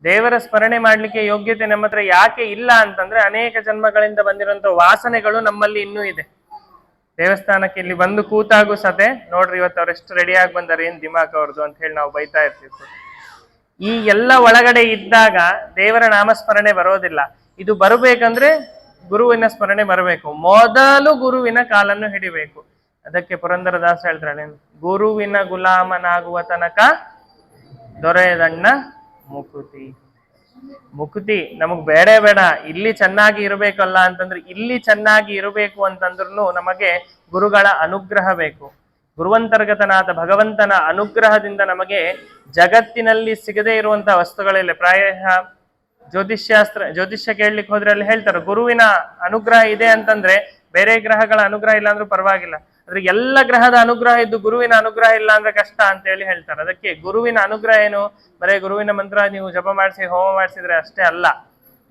ದೇವರ ಸ್ಮರಣೆ ಮಾಡ್ಲಿಕ್ಕೆ ಯೋಗ್ಯತೆ ನಮ್ಮ ಹತ್ರ ಯಾಕೆ ಇಲ್ಲ ಅಂತಂದ್ರೆ ಅನೇಕ ಜನ್ಮಗಳಿಂದ ಬಂದಿರುವಂತ ವಾಸನೆಗಳು ನಮ್ಮಲ್ಲಿ ಇನ್ನೂ ಇದೆ. ದೇವಸ್ಥಾನಕ್ಕೆ ಇಲ್ಲಿ ಬಂದು ಕೂತಾಗೂ ಸತೆ ನೋಡ್ರಿ ಇವತ್ತು ಅವ್ರೆಷ್ಟು ರೆಡಿಯಾಗಿ ಬಂದಾರೆ, ಏನ್ ದಿಮಾಕ್ ಅವ್ರದ್ದು ಅಂತ ಹೇಳಿ ನಾವು ಬೈತಾ ಇರ್ತೀವಿ. ಈ ಎಲ್ಲ ಒಳಗಡೆ ಇದ್ದಾಗ ದೇವರ ನಾಮಸ್ಮರಣೆ ಬರೋದಿಲ್ಲ. ಇದು ಬರಬೇಕಂದ್ರೆ ಗುರುವಿನ ಸ್ಮರಣೆ ಬರಬೇಕು. ಮೊದಲು ಗುರುವಿನ ಕಾಲನ್ನು ಹಿಡಿಬೇಕು. ಅದಕ್ಕೆ ಪುರಂದರದಾಸ ಹೇಳ್ತಾಳೆ, ಗುರುವಿನ ಗುಲಾಮನಾಗುವ ತನಕ ದೊರೆಯದಣ್ಣ ಮುಕುತಿ. ಮುಕುತಿ ನಮಗ್ ಬೇಡ ಬೇಡ, ಇಲ್ಲಿ ಚೆನ್ನಾಗಿ ಇರಬೇಕಲ್ಲ ಅಂತಂದ್ರೆ, ಇಲ್ಲಿ ಚೆನ್ನಾಗಿ ಇರಬೇಕು ಅಂತಂದ್ರೂ ನಮಗೆ ಗುರುಗಳ ಅನುಗ್ರಹ ಬೇಕು. ಗುರುವಂತರ್ಗತನಾದ ಭಗವಂತನ ಅನುಗ್ರಹದಿಂದ ನಮಗೆ ಜಗತ್ತಿನಲ್ಲಿ ಸಿಗದೇ ಇರುವಂತಹ ವಸ್ತುಗಳಿಲ್ಲ. ಪ್ರಾಯ ಜ್ಯೋತಿಷ್ಯ ಕೇಳಲಿಕ್ಕೆ ಹೋದ್ರೆ ಅಲ್ಲಿ ಹೇಳ್ತಾರೆ, ಗುರುವಿನ ಅನುಗ್ರಹ ಇದೆ ಅಂತಂದ್ರೆ ಬೇರೆ ಗ್ರಹಗಳ ಅನುಗ್ರಹ ಇಲ್ಲ ಅಂದ್ರೂ ಪರವಾಗಿಲ್ಲ, ಆದ್ರೆ ಎಲ್ಲ ಗ್ರಹದ ಅನುಗ್ರಹ ಇದ್ದು ಗುರುವಿನ ಅನುಗ್ರಹ ಇಲ್ಲ ಅಂದ್ರೆ ಕಷ್ಟ ಅಂತ ಹೇಳಿ ಹೇಳ್ತಾರೆ. ಅದಕ್ಕೆ ಗುರುವಿನ ಅನುಗ್ರಹ ಏನು, ಬರೇ ಗುರುವಿನ ಮಂತ್ರ ನೀವು ಜಪ ಮಾಡಿಸಿ ಹೋಮ ಮಾಡಿಸಿದ್ರೆ ಅಷ್ಟೇ ಅಲ್ಲ.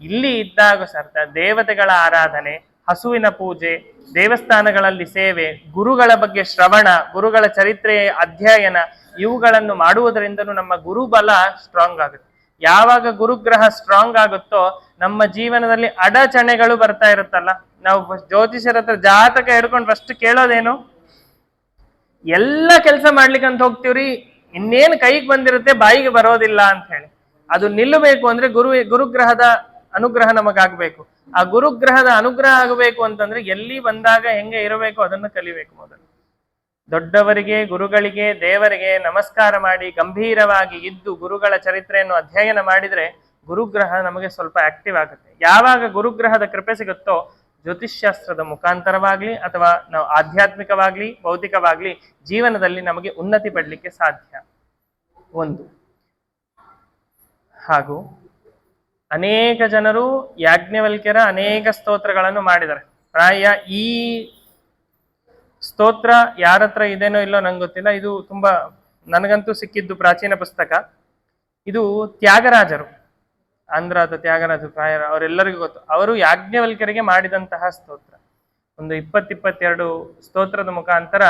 ಇಲ್ಲಿ ಇದ್ದಾಗ ಸರ್ತ ದೇವತೆಗಳ ಆರಾಧನೆ, ಹಸುವಿನ ಪೂಜೆ, ದೇವಸ್ಥಾನಗಳಲ್ಲಿ ಸೇವೆ, ಗುರುಗಳ ಬಗ್ಗೆ ಶ್ರವಣ, ಗುರುಗಳ ಚರಿತ್ರೆ ಅಧ್ಯಯನ, ಇವುಗಳನ್ನು ಮಾಡುವುದರಿಂದನೂ ನಮ್ಮ ಗುರುಬಲ ಸ್ಟ್ರಾಂಗ್ ಆಗುತ್ತೆ. ಯಾವಾಗ ಗುರುಗ್ರಹ ಸ್ಟ್ರಾಂಗ್ ಆಗುತ್ತೋ ನಮ್ಮ ಜೀವನದಲ್ಲಿ ಅಡಚಣೆಗಳು ಬರ್ತಾ ಇರುತ್ತಲ್ಲ. ನಾವು ಜ್ಯೋತಿಷರ ಹತ್ರ ಜಾತಕ ಹಿಡ್ಕೊಂಡು ಫಸ್ಟ್ ಕೇಳೋದೇನು, ಎಲ್ಲ ಕೆಲಸ ಮಾಡ್ಲಿಕ್ಕೆ ಅಂತ ಹೋಗ್ತೀವ್ರಿ, ಇನ್ನೇನು ಕೈಗೆ ಬಂದಿರುತ್ತೆ ಬಾಯಿಗೆ ಬರೋದಿಲ್ಲ ಅಂತ ಹೇಳಿ. ಅದು ನಿಲ್ಲಬೇಕು ಅಂದ್ರೆ ಗುರುಗ್ರಹದ ಅನುಗ್ರಹ ನಮಗಾಗ್ಬೇಕು. ಆ ಗುರುಗ್ರಹದ ಅನುಗ್ರಹ ಆಗಬೇಕು ಅಂತಂದ್ರೆ ಎಲ್ಲಿ ಬಂದಾಗ ಹೆಂಗೆ ಇರಬೇಕು ಅದನ್ನು ಕಲಿಬೇಕು. ಮೊದಲು ದೊಡ್ಡವರಿಗೆ, ಗುರುಗಳಿಗೆ, ದೇವರಿಗೆ ನಮಸ್ಕಾರ ಮಾಡಿ ಗಂಭೀರವಾಗಿ ಇದ್ದು ಗುರುಗಳ ಚರಿತ್ರೆಯನ್ನು ಅಧ್ಯಯನ ಮಾಡಿದ್ರೆ ಗುರುಗ್ರಹ ನಮಗೆ ಸ್ವಲ್ಪ ಆಕ್ಟಿವ್ ಆಗುತ್ತೆ. ಯಾವಾಗ ಗುರುಗ್ರಹದ ಕೃಪೆ ಸಿಗುತ್ತೋ ಜ್ಯೋತಿಷ್ಶಾಸ್ತ್ರದ ಮುಖಾಂತರವಾಗ್ಲಿ ಅಥವಾ ನಾವು ಆಧ್ಯಾತ್ಮಿಕವಾಗ್ಲಿ ಭೌತಿಕವಾಗ್ಲಿ ಜೀವನದಲ್ಲಿ ನಮಗೆ ಉನ್ನತಿ ಪಡಲಿಕ್ಕೆ ಸಾಧ್ಯ. ಒಂದು ಹಾಗೂ ಅನೇಕ ಜನರು ಯಾಜ್ಞವಲ್ಕ್ಯರ ಅನೇಕ ಸ್ತೋತ್ರಗಳನ್ನು ಮಾಡಿದ್ದಾರೆ. ಪ್ರಾಯ ಈ ಸ್ತೋತ್ರ ಯಾರ ಹತ್ರ ಇದೇನೋ ಇಲ್ಲೋ ನಂಗೆ ಗೊತ್ತಿಲ್ಲ, ಇದು ತುಂಬಾ ನನಗಂತೂ ಸಿಕ್ಕಿದ್ದು ಪ್ರಾಚೀನ ಪುಸ್ತಕ. ಇದು ತ್ಯಾಗರಾಜರು, ಆಂಧ್ರದ ತ್ಯಾಗರಾಜರು ಪ್ರಾಯ ಅವರೆಲ್ಲರಿಗೂ ಗೊತ್ತು. ಅವರು ಯಾಜ್ಞವಲ್ಕ್ಯರಿಗೆ ಮಾಡಿದಂತಹ ಸ್ತೋತ್ರ. ಒಂದು 20-22 ಸ್ತೋತ್ರದ ಮುಖಾಂತರ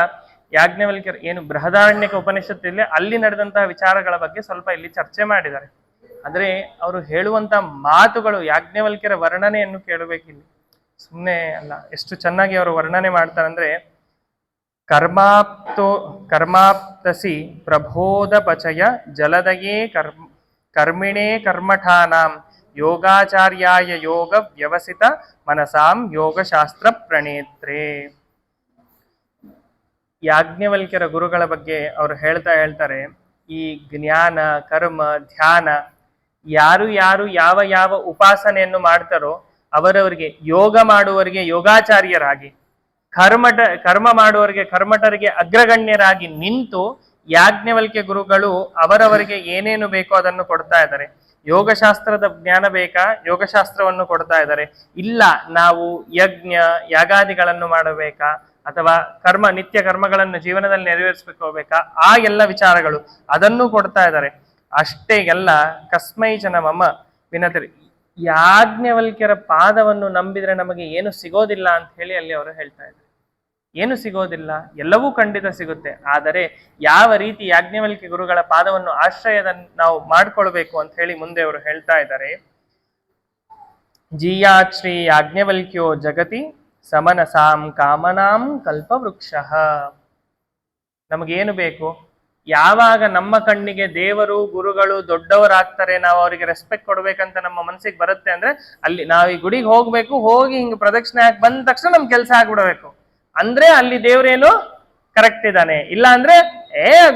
ಯಾಜ್ಞವಲ್ಕ್ಯರು ಏನು ಬೃಹದಾರಣ್ಯಕ ಉಪನಿಷತ್ತಿಲ್ಲ ಅಲ್ಲಿ ನಡೆದಂತಹ ವಿಚಾರಗಳ ಬಗ್ಗೆ ಸ್ವಲ್ಪ ಇಲ್ಲಿ ಚರ್ಚೆ ಮಾಡಿದ್ದಾರೆ. ಆದ್ರೆ ಅವರು ಹೇಳುವಂತ ಮಾತುಗಳು, ಯಾಜ್ಞವಲ್ಕ್ಯರ ವರ್ಣನೆಯನ್ನು ಕೇಳಬೇಕಿಲ್ಲಿ, ಸುಮ್ಮನೆ ಅಲ್ಲ. ಎಷ್ಟು ಚೆನ್ನಾಗಿ ಅವರು ವರ್ಣನೆ ಮಾಡ್ತಾರೆ ಅಂದ್ರೆ, ಕರ್ಮಾಪ್ತಸಿ ಪ್ರಬೋಧ ಪಚಯ ಜಲದಯೇ ಕರ್ಮಿಣೇ ಕರ್ಮಠಾನಾಂ ಯೋಗಾಚಾರ್ಯಾಯ ಯೋಗ ವ್ಯವಸಿತ ಮನಸಾಂ ಯೋಗಶಾಸ್ತ್ರ ಪ್ರಣೇತ್ರೆ. ಯಾಜ್ಞವಲ್ಕ್ಯರ ಗುರುಗಳ ಬಗ್ಗೆ ಅವರು ಹೇಳ್ತಾರೆ, ಈ ಜ್ಞಾನ, ಕರ್ಮ, ಧ್ಯಾನ ಯಾರು ಯಾವ ಯಾವ ಉಪಾಸನೆಯನ್ನು ಮಾಡ್ತಾರೋ ಅವರವರಿಗೆ, ಯೋಗ ಮಾಡುವವರಿಗೆ ಯೋಗಾಚಾರ್ಯರಾಗಿ, ಕರ್ಮ ಮಾಡುವವರಿಗೆ ಕರ್ಮಠರಿಗೆ ಅಗ್ರಗಣ್ಯರಾಗಿ ನಿಂತು ಯಾಜ್ಞವಲ್ಕ್ಯ ಗುರುಗಳು ಅವರವರಿಗೆ ಏನೇನು ಬೇಕೋ ಅದನ್ನು ಕೊಡ್ತಾ ಇದ್ದಾರೆ. ಯೋಗಶಾಸ್ತ್ರದ ಜ್ಞಾನ ಬೇಕಾ, ಯೋಗಶಾಸ್ತ್ರವನ್ನು ಕೊಡ್ತಾ ಇದ್ದಾರೆ. ಇಲ್ಲ ನಾವು ಯಾಗಾದಿಗಳನ್ನು ಮಾಡಬೇಕಾ ಅಥವಾ ನಿತ್ಯ ಕರ್ಮಗಳನ್ನು ಜೀವನದಲ್ಲಿ ನೆರವೇರಿಸ್ಬೇಕು ಆ ಎಲ್ಲ ವಿಚಾರಗಳು ಅದನ್ನು ಕೊಡ್ತಾ ಇದ್ದಾರೆ. ಅಷ್ಟೇ ಎಲ್ಲ ಕಸ್ಮೈಚನ ಮಮ ವಿನತಿರಿ. ಯಾಜ್ಞವಲ್ಕ್ಯರ ಪಾದವನ್ನು ನಂಬಿದ್ರೆ ನಮಗೆ ಏನು ಸಿಗೋದಿಲ್ಲ ಅಂತ ಹೇಳಿ ಅಲ್ಲಿ ಅವರು ಹೇಳ್ತಾ ಇದ್ದಾರೆ. ಏನು ಸಿಗೋದಿಲ್ಲ, ಎಲ್ಲವೂ ಖಂಡಿತ ಸಿಗುತ್ತೆ. ಆದರೆ ಯಾವ ರೀತಿ ಯಾಜ್ಞವಲ್ಕ್ಯ ಗುರುಗಳ ಪಾದವನ್ನು ಆಶ್ರಯದ ನಾವು ಮಾಡ್ಕೊಳ್ಬೇಕು ಅಂತ ಹೇಳಿ ಮುಂದೆ ಅವರು ಹೇಳ್ತಾ ಇದ್ದಾರೆ. ಜೀಯಾಶ್ರೀ ಯಾಜ್ಞವಲ್ಕ್ಯೋ ಜಗತಿ ಸಮನಸಾಂ ಕಾಮನಾಂ ಕಲ್ಪವೃಕ್ಷ. ನಮಗೇನು ಬೇಕು, ಯಾವಾಗ ನಮ್ಮ ಕಣ್ಣಿಗೆ ದೇವರು ಗುರುಗಳು ದೊಡ್ಡವರಾಗ್ತಾರೆ, ನಾವು ಅವರಿಗೆ ರೆಸ್ಪೆಕ್ಟ್ ಕೊಡ್ಬೇಕಂತ ನಮ್ಮ ಮನಸ್ಸಿಗೆ ಬರುತ್ತೆ ಅಂದ್ರೆ ಅಲ್ಲಿ ನಾವು ಈ ಗುಡಿಗೆ ಹೋಗ್ಬೇಕು, ಹೋಗಿ ಹಿಂಗ್ ಪ್ರದಕ್ಷಿಣೆ ಹಾಕಿ ಬಂದ ತಕ್ಷಣ ನಮ್ ಕೆಲಸ ಆಗ್ಬಿಡ್ಬೇಕು ಅಂದ್ರೆ ಅಲ್ಲಿ ದೇವ್ರೇನು ಕರೆಕ್ಟ್ ಇದ್ದಾನೆ. ಇಲ್ಲ ಅಂದ್ರೆ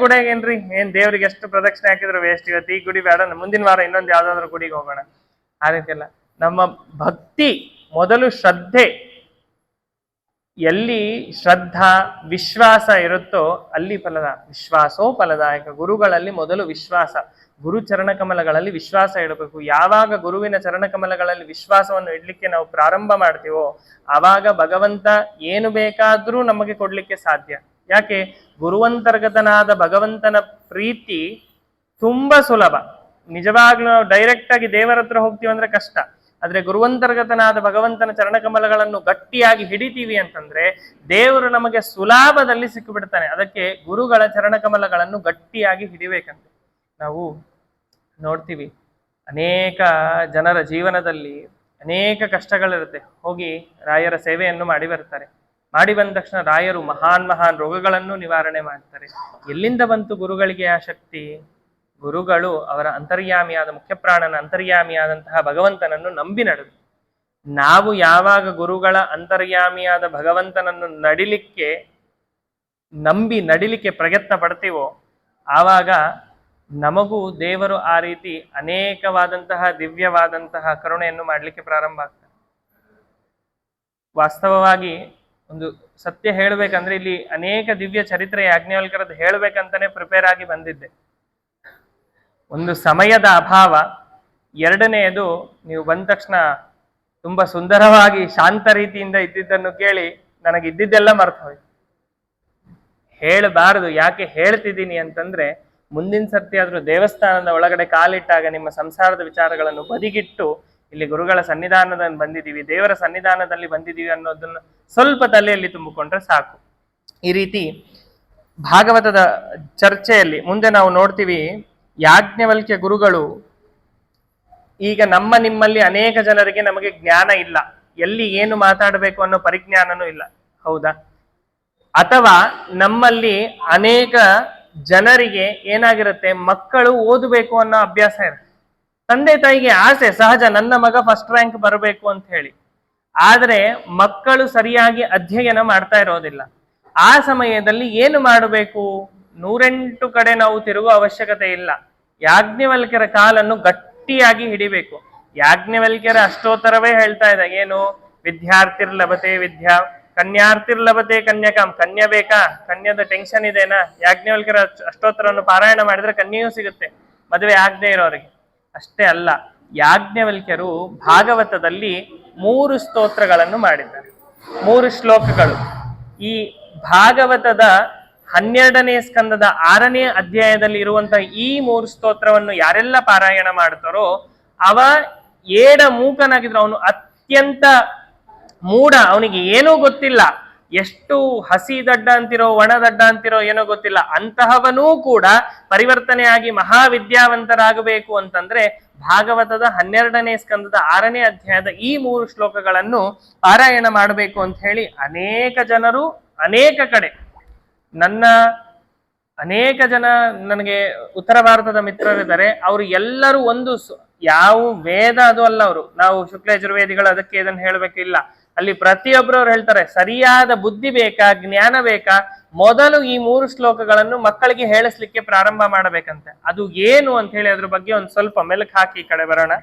ಗುಡಿಗೇನ್ರಿ ಏನ್ ದೇವ್ರಿಗೆ ಎಷ್ಟು ಪ್ರದಕ್ಷಿಣೆ ಹಾಕಿದ್ರು ವೇಸ್ಟ್, ಇವತ್ತು ಈ ಗುಡಿ ಬೇಡ, ಮುಂದಿನ ವಾರ ಇನ್ನೊಂದು ಯಾವ್ದಾದ್ರು ಗುಡಿಗೆ ಹೋಗೋಣ. ಆ ರೀತಿಯಲ್ಲ, ನಮ್ಮ ಭಕ್ತಿ ಮೊದಲು ಶ್ರದ್ಧೆ, ಎಲ್ಲಿ ಶ್ರದ್ಧಾ ವಿಶ್ವಾಸ ಇರುತ್ತೋ ಅಲ್ಲಿ ವಿಶ್ವಾಸೋ ಫಲದಾಯಕ. ಗುರುಗಳಲ್ಲಿ ಮೊದಲು ವಿಶ್ವಾಸ, ಗುರು ಚರಣಕಮಲಗಳಲ್ಲಿ ವಿಶ್ವಾಸ ಇಡಬೇಕು. ಯಾವಾಗ ಗುರುವಿನ ಚರಣಕಮಲಗಳಲ್ಲಿ ವಿಶ್ವಾಸವನ್ನು ಇಡ್ಲಿಕ್ಕೆ ನಾವು ಪ್ರಾರಂಭ ಮಾಡ್ತೀವೋ ಆವಾಗ ಭಗವಂತ ಏನು ಬೇಕಾದ್ರೂ ನಮಗೆ ಕೊಡ್ಲಿಕ್ಕೆ ಸಾಧ್ಯ. ಯಾಕೆ, ಗುರುವಂತರ್ಗತನಾದ ಭಗವಂತನ ಪ್ರೀತಿ ತುಂಬಾ ಸುಲಭ. ನಿಜವಾಗ್ಲೂ ನಾವು ಡೈರೆಕ್ಟ್ ಆಗಿ ದೇವರ ಹತ್ರ ಹೋಗ್ತೀವಿ ಅಂದ್ರೆ ಕಷ್ಟ. ಆದ್ರೆ ಗುರುವಂತರ್ಗತನಾದ ಭಗವಂತನ ಚರಣಕಮಲಗಳನ್ನು ಗಟ್ಟಿಯಾಗಿ ಹಿಡಿತೀವಿ ಅಂತಂದ್ರೆ ದೇವರು ನಮಗೆ ಸುಲಭದಲ್ಲಿ ಸಿಕ್ಕಿಬಿಡ್ತಾನೆ. ಅದಕ್ಕೆ ಗುರುಗಳ ಚರಣಕಮಲಗಳನ್ನು ಗಟ್ಟಿಯಾಗಿ ಹಿಡಿಬೇಕಂತೆ. ನಾವು ನೋಡ್ತೀವಿ ಅನೇಕ ಜನರ ಜೀವನದಲ್ಲಿ ಅನೇಕ ಕಷ್ಟಗಳಿರುತ್ತೆ. ಹೋಗಿ ರಾಯರ ಸೇವೆಯನ್ನು ಮಾಡಿ ಬರ್ತಾರೆ. ಮಾಡಿ ಬಂದ ತಕ್ಷಣ ರಾಯರು ಮಹಾನ್ ರೋಗಗಳನ್ನು ನಿವಾರಣೆ ಮಾಡ್ತಾರೆ. ಎಲ್ಲಿಂದ ಬಂತು ಗುರುಗಳಿಗೆ ಆ ಶಕ್ತಿ? ಗುರುಗಳು ಅವರ ಅಂತರ್ಯಾಮಿಯಾದ ಮುಖ್ಯಪ್ರಾಣನ ಅಂತರ್ಯಾಮಿಯಾದಂತಹ ಭಗವಂತನನ್ನು ನಂಬಿ ನಡೆದು. ನಾವು ಯಾವಾಗ ಗುರುಗಳ ಅಂತರ್ಯಾಮಿಯಾದ ಭಗವಂತನನ್ನು ನಂಬಿ ನಡಿಲಿಕ್ಕೆ ಪ್ರಯತ್ನ ಪಡ್ತೀವೋ ಆವಾಗ ನಮಗೂ ದೇವರು ಆ ರೀತಿ ಅನೇಕವಾದಂತಹ ದಿವ್ಯವಾದಂತಹ ಕರುಣೆಯನ್ನು ಮಾಡಲಿಕ್ಕೆ ಪ್ರಾರಂಭ ಆಗ್ತದೆ. ವಾಸ್ತವವಾಗಿ ಒಂದು ಸತ್ಯ ಹೇಳ್ಬೇಕಂದ್ರೆ ಇಲ್ಲಿ ಅನೇಕ ದಿವ್ಯ ಚರಿತ್ರೆ ಯಾಜ್ಞವಲ್ಕ್ಯರದ್ದು ಹೇಳ್ಬೇಕಂತಾನೆ ಪ್ರಿಪೇರ್ ಆಗಿ ಬಂದಿದ್ದೆ. ಒಂದು ಸಮಯದ ಅಭಾವ, ಎರಡನೆಯದು ನೀವು ಬಂದ ತಕ್ಷಣ ತುಂಬಾ ಸುಂದರವಾಗಿ ಶಾಂತ ರೀತಿಯಿಂದ ಇದ್ದಿದ್ದನ್ನು ಕೇಳಿ ನನಗೆ ಇದ್ದಿದ್ದೆಲ್ಲ ಮರ್ತು ಹೋಯ್ತು. ಹೇಳಬಾರದು. ಯಾಕೆ ಹೇಳ್ತಿದ್ದೀನಿ ಅಂತಂದ್ರೆ, ಮುಂದಿನ ಸರ್ತಿ ಆದ್ರೂ ದೇವಸ್ಥಾನದ ಒಳಗಡೆ ಕಾಲಿಟ್ಟಾಗ ನಿಮ್ಮ ಸಂಸಾರದ ವಿಚಾರಗಳನ್ನು ಬದಿಗಿಟ್ಟು ಇಲ್ಲಿ ಗುರುಗಳ ಸನ್ನಿಧಾನದಲ್ಲಿ ಬಂದಿದ್ದೀವಿ, ದೇವರ ಸನ್ನಿಧಾನದಲ್ಲಿ ಬಂದಿದ್ದೀವಿ ಅನ್ನೋದನ್ನ ಸ್ವಲ್ಪ ತಲೆಯಲ್ಲಿ ತುಂಬಿಕೊಂಡ್ರೆ ಸಾಕು. ಈ ರೀತಿ ಭಾಗವತದ ಚರ್ಚೆಯಲ್ಲಿ ಮುಂದೆ ನಾವು ನೋಡ್ತೀವಿ, ಯಾಜ್ಞವಲ್ಕ್ಯ ಗುರುಗಳು ಈಗ ನಿಮ್ಮಲ್ಲಿ ಅನೇಕ ಜನರಿಗೆ ನಮಗೆ ಜ್ಞಾನ ಇಲ್ಲ, ಎಲ್ಲಿ ಏನು ಮಾತಾಡಬೇಕು ಅನ್ನೋ ಪರಿಜ್ಞಾನನೂ ಇಲ್ಲ, ಹೌದಾ? ಅಥವಾ ನಮ್ಮಲ್ಲಿ ಅನೇಕ ಜನರಿಗೆ ಏನಾಗಿರುತ್ತೆ, ಮಕ್ಕಳು ಓದಬೇಕು ಅನ್ನೋ ಅಭ್ಯಾಸ ಇರುತ್ತೆ. ತಂದೆ ತಾಯಿಗೆ ಆಸೆ ಸಹಜ, ನನ್ನ ಮಗ ಫಸ್ಟ್ ರ್ಯಾಂಕ್ ಬರಬೇಕು ಅಂತ ಹೇಳಿ. ಆದ್ರೆ ಮಕ್ಕಳು ಸರಿಯಾಗಿ ಅಧ್ಯಯನ ಮಾಡ್ತಾ ಇರೋದಿಲ್ಲ. ಆ ಸಮಯದಲ್ಲಿ ಏನು ಮಾಡಬೇಕು? 108 ಕಡೆ ನಾವು ತಿರುಗುವ ಅವಶ್ಯಕತೆ ಇಲ್ಲ. ಯಾಜ್ಞವಲ್ಕ್ಯರ ಕಾಲನ್ನು ಗಟ್ಟಿಯಾಗಿ ಹಿಡಿಬೇಕು. ಯಾಜ್ಞವಲ್ಕ್ಯರ ಅಷ್ಟೋತ್ತರವೇ ಹೇಳ್ತಾ ಇದೆ, ಏನು? ವಿದ್ಯಾರ್ಥಿರ್ ಲಭತೆ ವಿದ್ಯಾ, ಕನ್ಯಾರ್ಥಿರ್ ಲಭತೆ ಕನ್ಯಕಾಂ. ಕನ್ಯಾ ಬೇಕಾ? ಕನ್ಯದ ಟೆನ್ಷನ್ ಇದೆನಾ? ಯಾಜ್ಞವಲ್ಕ್ಯರ ಅಷ್ಟೋತ್ತರವನ್ನು ಪಾರಾಯಣ ಮಾಡಿದ್ರೆ ಕನ್ಯೆಯೂ ಸಿಗುತ್ತೆ, ಮದುವೆ ಆಗದೆ ಇರೋರಿಗೆ. ಅಷ್ಟೇ ಅಲ್ಲ, ಯಾಜ್ಞವಲ್ಕ್ಯರು ಭಾಗವತದಲ್ಲಿ 3 ಸ್ತೋತ್ರಗಳನ್ನು ಮಾಡಿದ್ದಾರೆ, 3 ಶ್ಲೋಕಗಳು. ಈ ಭಾಗವತದ 12ನೇ ಸ್ಕಂದದ 6ನೇ ಅಧ್ಯಾಯದಲ್ಲಿ ಇರುವಂತಹ ಈ 3 ಸ್ತೋತ್ರವನ್ನು ಯಾರೆಲ್ಲ ಪಾರಾಯಣ ಮಾಡ್ತಾರೋ ಅವ ಏಡ ಮೂಕನಾಗಿದ್ರು, ಅವನು ಅತ್ಯಂತ ಮೂಢ, ಅವನಿಗೆ ಏನೂ ಗೊತ್ತಿಲ್ಲ. ಎಷ್ಟು ಹಸಿ ದಡ್ಡ ಅಂತಿರೋ ಒಣ ದಡ್ಡ ಅಂತಿರೋ ಏನೋ ಗೊತ್ತಿಲ್ಲ, ಅಂತಹವನೂ ಕೂಡ ಪರಿವರ್ತನೆಯಾಗಿ ಮಹಾವಿದ್ಯಾವಂತರಾಗಬೇಕು ಅಂತಂದ್ರೆ ಭಾಗವತದ 12ನೇ ಸ್ಕಂದದ 6ನೇ ಅಧ್ಯಾಯದ ಈ 3 ಶ್ಲೋಕಗಳನ್ನು ಪಾರಾಯಣ ಮಾಡಬೇಕು ಅಂತ ಹೇಳಿ ಅನೇಕ ಜನರು ಅನೇಕ ಕಡೆ, ಅನೇಕ ಜನ ನನಗೆ ಉತ್ತರ ಭಾರತದ ಮಿತ್ರರಿದ್ದಾರೆ, ಅವರು ಎಲ್ಲರೂ ಯಾವ ವೇದ ಅದು ಅಲ್ಲ ಅವರು, ನಾವು ಶುಕ್ಲಯಜುರ್ವೇದಿಗಳು ಅದಕ್ಕೆ ಇದನ್ನು ಹೇಳಬೇಕಿಲ್ಲ. ಅಲ್ಲಿ ಪ್ರತಿಯೊಬ್ಬರು ಅವ್ರು ಹೇಳ್ತಾರೆ, ಸರಿಯಾದ ಬುದ್ಧಿ ಬೇಕಾ, ಜ್ಞಾನ ಬೇಕಾ, ಮೊದಲು ಈ 3 ಶ್ಲೋಕಗಳನ್ನು ಮಕ್ಕಳಿಗೆ ಹೇಳಿಸ್ಲಿಕ್ಕೆ ಪ್ರಾರಂಭ ಮಾಡಬೇಕಂತೆ. ಅದು ಏನು ಅಂತ ಹೇಳಿ ಅದ್ರ ಬಗ್ಗೆ ಒಂದು ಸ್ವಲ್ಪ ಮೆಲುಕು ಹಾಕಿ ಈ ಕಡೆ ಬರೋಣ.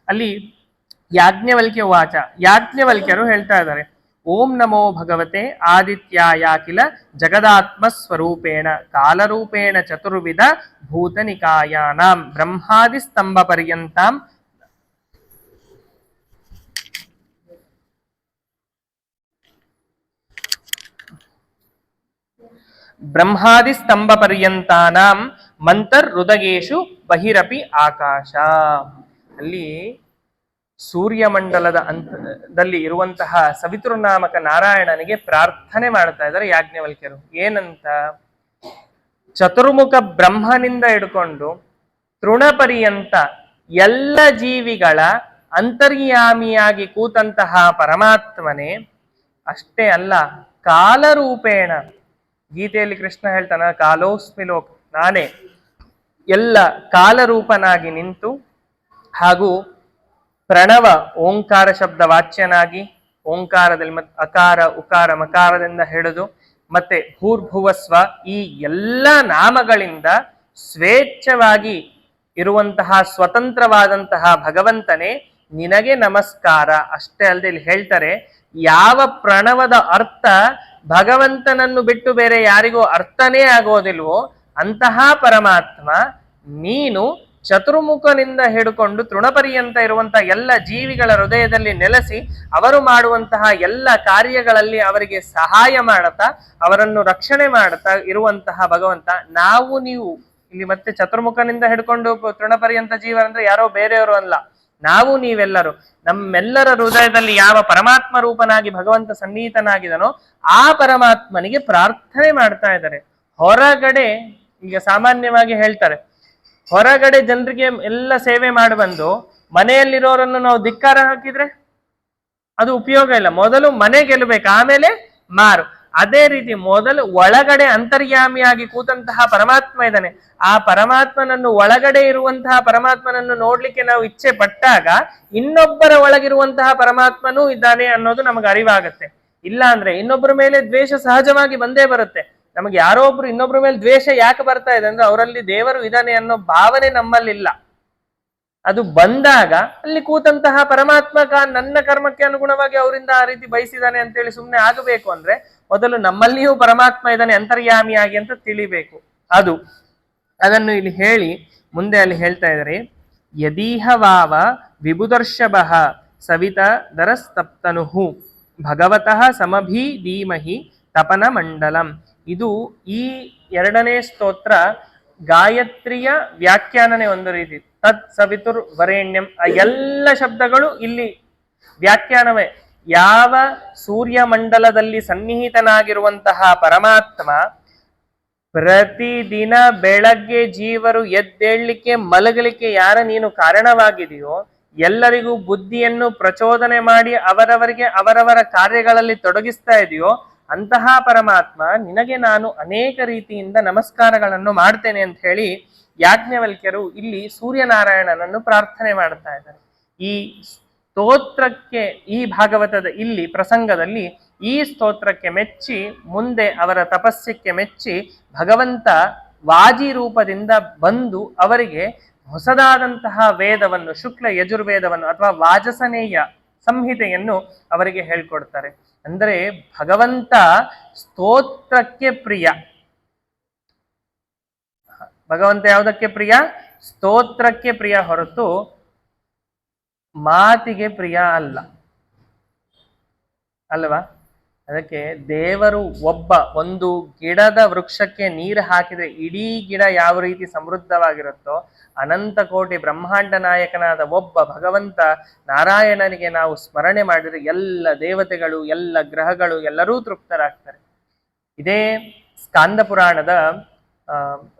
ಅಲ್ಲಿ ಯಾಜ್ಞವಲ್ಕ್ಯ ವಾಚ, ಯಾಜ್ಞವಲ್ಕ್ಯರು ಹೇಳ್ತಾ ಇದ್ದಾರೆ, ಓಂ ನಮೋ ಭಗವತೆ ಆದಿತ್ಯಾಯ ಕಿಲ ಜಗದಾತ್ಮ ಸ್ವರೂಪೇಣ ಕಾಲರೂಪೇಣ ಚತುರ್ವಿಧ ಭೂತನಿಕಾಯಾನಾಂ ಬ್ರಹ್ಮಾದಿ ಸ್ತಂಭ ಪರ್ಯಂತಾಂ ಬ್ರಹ್ಮಾದಿ ಸ್ತಂಭ ಪರ್ಯಂತಾನಾಂ ಮಂತರ್ ಹೃದಯೇಶು ಬಹಿರಪಿ ಆಕಾಶ. ಅಲ್ಲಿ ಸೂರ್ಯಮಂಡಲದ ಅಂತದಲ್ಲಿ ಇರುವಂತಹ ಸವಿತೃನಾಮಕ ನಾರಾಯಣನಿಗೆ ಪ್ರಾರ್ಥನೆ ಮಾಡ್ತಾ ಇದ್ದಾರೆ ಯಾಜ್ಞವಲ್ಕ್ಯರು. ಏನಂತ? ಚತುರ್ಮುಖ ಬ್ರಹ್ಮನಿಂದ ಹಿಡ್ಕೊಂಡು ತೃಣಪರ್ಯಂತ ಎಲ್ಲ ಜೀವಿಗಳ ಅಂತರ್ಯಾಮಿಯಾಗಿ ಕೂತಂತಹ ಪರಮಾತ್ಮನೇ. ಅಷ್ಟೇ ಅಲ್ಲ, ಕಾಲರೂಪೇಣ, ಗೀತೆಯಲ್ಲಿ ಕೃಷ್ಣ ಹೇಳ್ತಾನ, ಕಾಲೋಸ್ಮಿ ಲೋಕ, ನಾನೇ ಎಲ್ಲ ಕಾಲರೂಪನಾಗಿ ನಿಂತು, ಹಾಗೂ ಪ್ರಣವ ಓಂಕಾರ ಶಬ್ದ ವಾಚ್ಯನಾಗಿ, ಓಂಕಾರದಲ್ಲಿ ಅಕಾರ ಉಕಾರ ಮಕಾರದಿಂದ ಹಿಡಿದು ಮತ್ತೆ ಭೂರ್ಭುವಸ್ವ ಈ ಎಲ್ಲ ನಾಮಗಳಿಂದ ಸ್ವೇಚ್ಛವಾಗಿ ಇರುವಂತಹ ಸ್ವತಂತ್ರವಾದಂತಹ ಭಗವಂತನೇ ನಿನಗೆ ನಮಸ್ಕಾರ. ಅಷ್ಟೇ ಅಲ್ಲದೆ ಇಲ್ಲಿ ಹೇಳ್ತಾರೆ, ಯಾವ ಪ್ರಣವದ ಅರ್ಥ ಭಗವಂತನನ್ನು ಬಿಟ್ಟು ಬೇರೆ ಯಾರಿಗೂ ಅರ್ಥನೇ ಆಗೋದಿಲ್ವೋ ಅಂತಹ ಪರಮಾತ್ಮ ನೀನು ಚತುರ್ಮುಖನಿಂದ ಹಿಡ್ಕೊಂಡು ತೃಣಪರ್ಯಂತ ಇರುವಂತಹ ಎಲ್ಲ ಜೀವಿಗಳ ಹೃದಯದಲ್ಲಿ ನೆಲೆಸಿ ಅವರು ಮಾಡುವಂತಹ ಎಲ್ಲ ಕಾರ್ಯಗಳಲ್ಲಿ ಅವರಿಗೆ ಸಹಾಯ ಮಾಡುತ್ತಾ ಅವರನ್ನು ರಕ್ಷಣೆ ಮಾಡುತ್ತಾ ಇರುವಂತಹ ಭಗವಂತ. ನೀವು ಇಲ್ಲಿ ಮತ್ತೆ ಚತುರ್ಮುಖನಿಂದ ಹಿಡ್ಕೊಂಡು ತೃಣಪರ್ಯಂತ ಜೀವರಂದ್ರೆ ಯಾರೋ ಬೇರೆಯವರು ಅಲ್ಲ, ನಾವು ನೀವೆಲ್ಲರೂ ನಮ್ಮೆಲ್ಲರ ಹೃದಯದಲ್ಲಿ ಯಾವ ಪರಮಾತ್ಮ ರೂಪನಾಗಿ ಭಗವಂತ ಸನ್ನಿಹಿತನಾಗಿದನೋ ಆ ಪರಮಾತ್ಮನಿಗೆ ಪ್ರಾರ್ಥನೆ ಮಾಡ್ತಾ ಇದ್ದಾರೆ. ಹೊರಗಡೆ ಈಗ ಸಾಮಾನ್ಯವಾಗಿ ಹೇಳ್ತಾರೆ, ಹೊರಗಡೆ ಜನರಿಗೆ ಎಲ್ಲ ಸೇವೆ ಮಾಡಿ ಬಂದು ಮನೆಯಲ್ಲಿರೋರನ್ನು ನಾವು ಧಿಕ್ಕಾರ ಹಾಕಿದ್ರೆ ಅದು ಉಪಯೋಗ ಇಲ್ಲ. ಮೊದಲು ಮನೆ ಗೆಲ್ಲಬೇಕು, ಆಮೇಲೆ ಮಾರು. ಅದೇ ರೀತಿ ಮೊದಲು ಒಳಗಡೆ ಅಂತರ್ಯಾಮಿಯಾಗಿ ಕೂತಂತಹ ಪರಮಾತ್ಮ ಇದ್ದಾನೆ. ಆ ಪರಮಾತ್ಮನನ್ನು, ಒಳಗಡೆ ಇರುವಂತಹ ಪರಮಾತ್ಮನನ್ನು ನೋಡ್ಲಿಕ್ಕೆ ನಾವು ಇಚ್ಛೆ ಪಟ್ಟಾಗ ಇನ್ನೊಬ್ಬರ ಒಳಗಿರುವಂತಹ ಪರಮಾತ್ಮನೂ ಇದ್ದಾನೆ ಅನ್ನೋದು ನಮಗೆ ಅರಿವಾಗತ್ತೆ. ಇಲ್ಲ ಅಂದ್ರೆ ಇನ್ನೊಬ್ಬರ ಮೇಲೆ ದ್ವೇಷ ಸಹಜವಾಗಿ ಬಂದೇ ಬರುತ್ತೆ. ನಮಗೆ ಯಾರೋ ಒಬ್ರು ಇನ್ನೊಬ್ಬರ ಮೇಲೆ ದ್ವೇಷ ಯಾಕೆ ಬರ್ತಾ ಇದೆ ಅಂದ್ರೆ ಅವರಲ್ಲಿ ದೇವರು ಇದ್ದಾನೆ ಅನ್ನೋ ಭಾವನೆ ನಮ್ಮಲ್ಲಿಲ್ಲ. ಅದು ಬಂದಾಗ ಅಲ್ಲಿ ಕೂತಂತಹ ಪರಮಾತ್ಮ ನನ್ನ ಕರ್ಮಕ್ಕೆ ಅನುಗುಣವಾಗಿ ಅವರಿಂದ ಆ ರೀತಿ ಬಯಸಿದಾನೆ ಅಂತೇಳಿ ಸುಮ್ಮನೆ ಆಗಬೇಕು ಅಂದ್ರೆ ಮೊದಲು ನಮ್ಮಲ್ಲಿಯೂ ಪರಮಾತ್ಮ ಇದ್ದಾನೆ ಅಂತರ್ಯಾಮಿಯಾಗಿ ಅಂತ ತಿಳಿಬೇಕು. ಅದನ್ನು ಇಲ್ಲಿ ಹೇಳಿ ಮುಂದೆ ಅಲ್ಲಿ ಹೇಳ್ತಾ ಇದ್ದಾರೆ, ಯದೀಹ ವಾವ ವಿಭುದರ್ಷಭ ಸವಿತ ದರಸ್ತಪ್ತನುಹು ಭಗವತಃ ಸಮಭಿ ಧೀಮಹಿ ತಪನ ಮಂಡಲಂ. ಇದು ಈ ಎರಡನೇ ಸ್ತೋತ್ರ ಗಾಯತ್ರಿಯ ವ್ಯಾಖ್ಯಾನನೇ ಒಂದು ರೀತಿ. ತತ್ ಸವಿತುರ್ ವರೇಣ್ಯಂ, ಆ ಎಲ್ಲ ಶಬ್ದಗಳು ಇಲ್ಲಿ ವ್ಯಾಖ್ಯಾನವೇ. ಯಾವ ಸೂರ್ಯಮಂಡಲದಲ್ಲಿ ಸನ್ನಿಹಿತನಾಗಿರುವಂತಹ ಪರಮಾತ್ಮ ಪ್ರತಿದಿನ ಬೆಳಗ್ಗೆ ಜೀವರು ಎದ್ದೇಳಲಿಕ್ಕೆ ಮಲಗಲಿಕ್ಕೆ ಯಾರ ನೀನು ಕಾರಣವಾಗಿದೆಯೋ, ಎಲ್ಲರಿಗೂ ಬುದ್ಧಿಯನ್ನು ಪ್ರಚೋದನೆ ಮಾಡಿ ಅವರವರಿಗೆ ಅವರವರ ಕಾರ್ಯಗಳಲ್ಲಿ ತೊಡಗಿಸ್ತಾ ಇದೆಯೋ ಅಂತಹ ಪರಮಾತ್ಮ ನಿನಗೆ ನಾನು ಅನೇಕ ರೀತಿಯಿಂದ ನಮಸ್ಕಾರಗಳನ್ನು ಮಾಡ್ತೇನೆ ಅಂತ ಹೇಳಿ ಯಾಜ್ಞವಲ್ಕ್ಯರು ಇಲ್ಲಿ ಸೂರ್ಯನಾರಾಯಣನನ್ನು ಪ್ರಾರ್ಥನೆ ಮಾಡ್ತಾ ಇದ್ದಾರೆ. ಈ ಸ್ತೋತ್ರಕ್ಕೆ, ಈ ಭಾಗವತದ ಇಲ್ಲಿ ಪ್ರಸಂಗದಲ್ಲಿ ಈ ಸ್ತೋತ್ರಕ್ಕೆ ಮೆಚ್ಚಿ, ಮುಂದೆ ಅವರ ತಪಸ್ಸಕ್ಕೆ ಮೆಚ್ಚಿ ಭಗವಂತ ವಾಜಿ ರೂಪದಿಂದ ಬಂದು ಅವರಿಗೆ ಹೊಸದಾದಂತಹ ವೇದವನ್ನು, ಶುಕ್ಲ ಯಜುರ್ವೇದವನ್ನು ಅಥವಾ ವಾಜಸನೇಯ ಸಂಹಿತೆಯನ್ನು ಅವರಿಗೆ ಹೇಳ್ಕೊಡ್ತಾರೆ. ಅಂದರೆ ಭಗವಂತ ಸ್ತೋತ್ರಕ್ಕೆ ಪ್ರಿಯ. ಭಗವಂತ ಯಾವುದಕ್ಕೆ ಪ್ರಿಯ? ಸ್ತೋತ್ರಕ್ಕೆ ಪ್ರಿಯ ಹೊರತು ಮಾತಿಗೆ ಪ್ರಿಯ ಅಲ್ಲ, ಅಲ್ವಾ? ಅದಕ್ಕೆ ದೇವರು ಒಂದು ಗಿಡದ ವೃಕ್ಷಕ್ಕೆ ನೀರು ಹಾಕಿದ್ರೆ ಇಡೀ ಗಿಡ ಯಾವ ರೀತಿ ಸಮೃದ್ಧವಾಗಿರುತ್ತೋ, ಅನಂತ ಕೋಟಿ ಬ್ರಹ್ಮಾಂಡ ನಾಯಕನಾದ ಒಬ್ಬ ಭಗವಂತ ನಾರಾಯಣನಿಗೆ ನಾವು ಸ್ಮರಣೆ ಮಾಡಿದ್ರೆ ಎಲ್ಲ ದೇವತೆಗಳು, ಎಲ್ಲ ಗ್ರಹಗಳು ಎಲ್ಲರೂ ತೃಪ್ತರಾಗ್ತಾರೆ. ಇದೇ